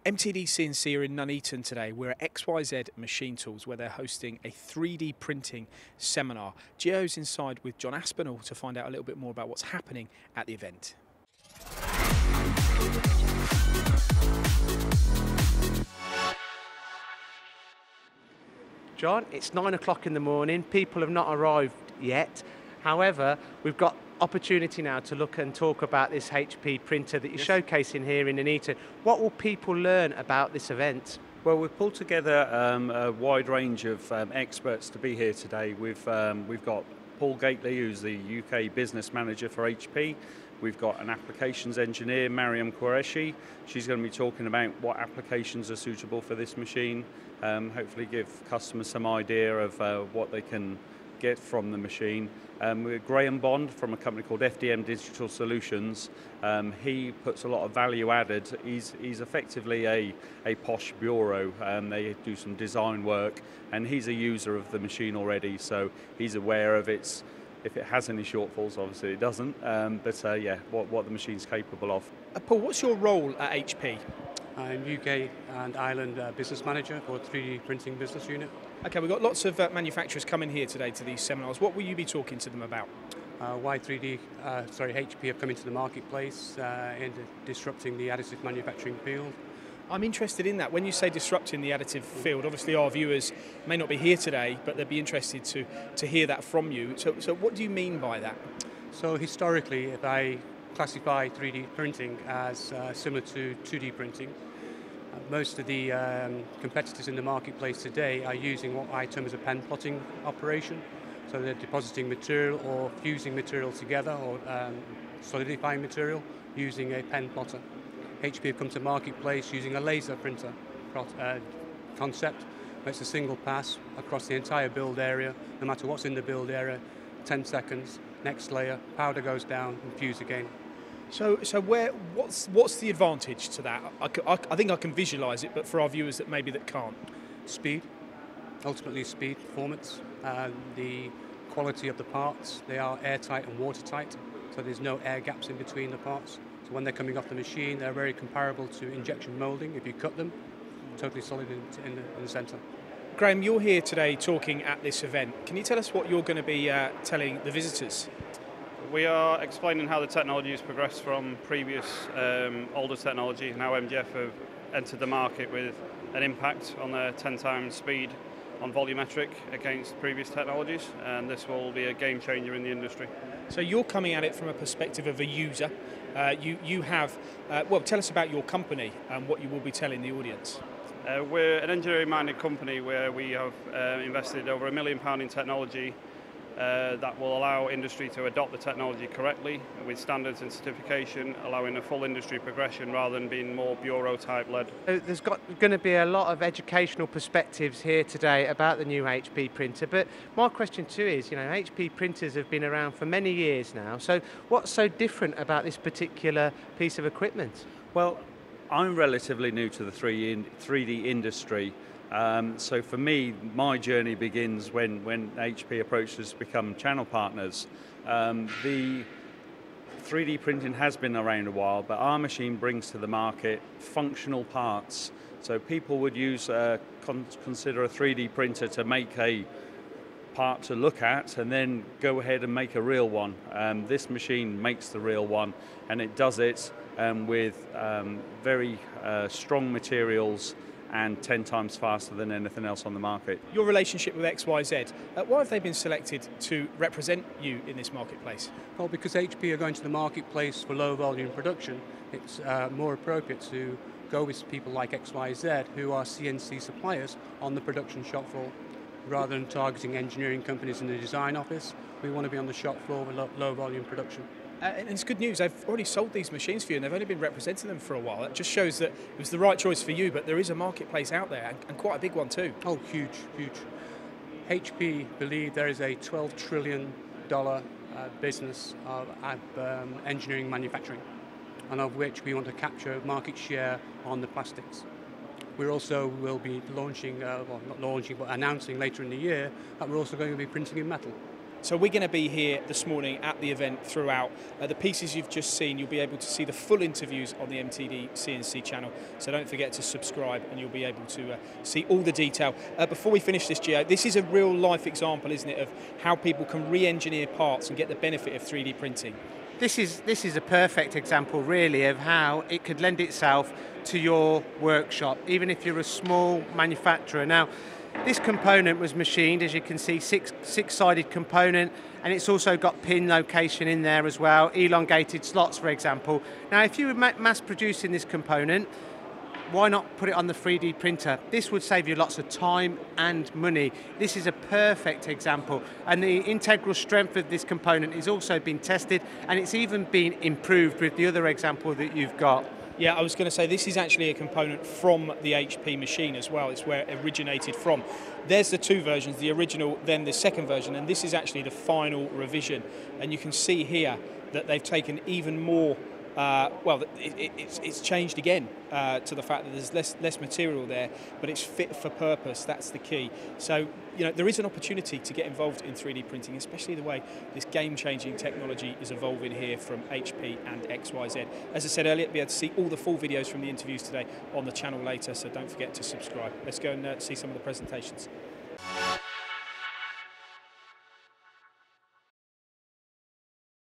MTDCNC are in Nuneaton today. We're at XYZ Machine Tools where they're hosting a 3D printing seminar. Gio's inside with John Aspinall to find out a little bit more about what's happening at the event. John, it's 9 o'clock in the morning. People have not arrived yet. However, we've got opportunity now to look and talk about this HP printer that you're showcasing here in Nuneaton. What will people learn about this event? Well, we've pulled together a wide range of experts to be here today. We've got Paul Gately, who's the UK business manager for HP. We've got an applications engineer, Mariam Qureshi. She's going to be talking about what applications are suitable for this machine, hopefully give customers some idea of what they can get from the machine. We're Graham Bond from a company called FDM Digital Solutions. He puts a lot of value added. He's effectively a posh bureau. They do some design work, and he's a user of the machine already, so he's aware of its. If it has any shortfalls, obviously it doesn't, yeah, what the machine's capable of. Paul, what's your role at HP? I'm UK and Ireland business manager for 3D printing business unit. Okay, we've got lots of manufacturers coming here today to these seminars. What will you be talking to them about? Why HP have come into the marketplace in disrupting the additive manufacturing field. I'm interested in that. When you say disrupting the additive field, obviously our viewers may not be here today, but they'd be interested to hear that from you. So what do you mean by that? So historically, if I classify 3D printing as similar to 2D printing, most of the competitors in the marketplace today are using what I term as a pen plotting operation. So they're depositing material or fusing material together or solidifying material using a pen plotter. HP have come to marketplace using a laser printer concept. It's a single pass across the entire build area, no matter what's in the build area, 10 seconds, next layer, powder goes down, and fuse again. So what's the advantage to that? I think I can visualise it, but for our viewers that can't. Speed, ultimately speed, performance, the quality of the parts. They are airtight and watertight, so there's no air gaps in between the parts. So when they're coming off the machine, they're very comparable to injection moulding. If you cut them, totally solid in the centre. Graham, you're here today talking at this event. Can you tell us what you're going to be telling the visitors? We are explaining how the technology has progressed from previous older technology and how MDF have entered the market with an impact on their 10 times speed on volumetric against previous technologies, and this will be a game changer in the industry. So you're coming at it from a perspective of a user. You have, tell us about your company and what you will be telling the audience. We're an engineering-minded company where we have invested over £1 million in technology that will allow industry to adopt the technology correctly with standards and certification, allowing a full industry progression rather than being more bureau-type led. There's going to be a lot of educational perspectives here today about the new HP printer, but my question too is, HP printers have been around for many years now, so what's so different about this particular piece of equipment? Well, I'm relatively new to the 3D industry. So for me, my journey begins when HP approached us to become channel partners. The 3D printing has been around a while, but our machine brings to the market functional parts. So people would consider a 3D printer to make a part to look at and then go ahead and make a real one. This machine makes the real one, and it does it with very strong materials and 10 times faster than anything else on the market. Your relationship with XYZ, why have they been selected to represent you in this marketplace? Well, because HP are going to the marketplace for low volume production, it's more appropriate to go with people like XYZ who are CNC suppliers on the production shop floor. Rather than targeting engineering companies in the design office, we want to be on the shop floor with low volume production. And it's good news, they've already sold these machines for you and they've only been representing them for a while. That just shows that it was the right choice for you, but there is a marketplace out there and quite a big one too. Oh, huge, huge. HP believe there is a $12 trillion business of engineering manufacturing, and of which we want to capture market share on the plastics. We also will be launching, not launching, but announcing later in the year that we're also going to be printing in metal. So we're going to be here this morning at the event throughout. The pieces you've just seen, you'll be able to see the full interviews on the MTDCNC channel. So don't forget to subscribe and you'll be able to see all the detail. Before we finish this, Gio, this is a real life example, isn't it, of how people can re-engineer parts and get the benefit of 3D printing. This is a perfect example, really, of how it could lend itself to your workshop, even if you're a small manufacturer. Now, this component was machined, as you can see, six-sided component, and it's also got pin location in there as well, elongated slots, for example. Now, if you were mass producing this component, why not put it on the 3D printer? This would save you lots of time and money. This is a perfect example, and the integral strength of this component is also been tested, and it's even been improved with the other example that you've got. Yeah, I was going to say this is actually a component from the HP machine as well. It's where it originated from. There's the two versions, the original, then the second version, and this is actually the final revision. And you can see here that they've taken even more. It's changed again to the fact that there's less material there, but it's fit for purpose. That's the key. So, you know, there is an opportunity to get involved in 3D printing, especially the way this game-changing technology is evolving here from HP and XYZ. As I said earlier, you'll be able to see all the full videos from the interviews today on the channel later, so don't forget to subscribe. Let's go and see some of the presentations.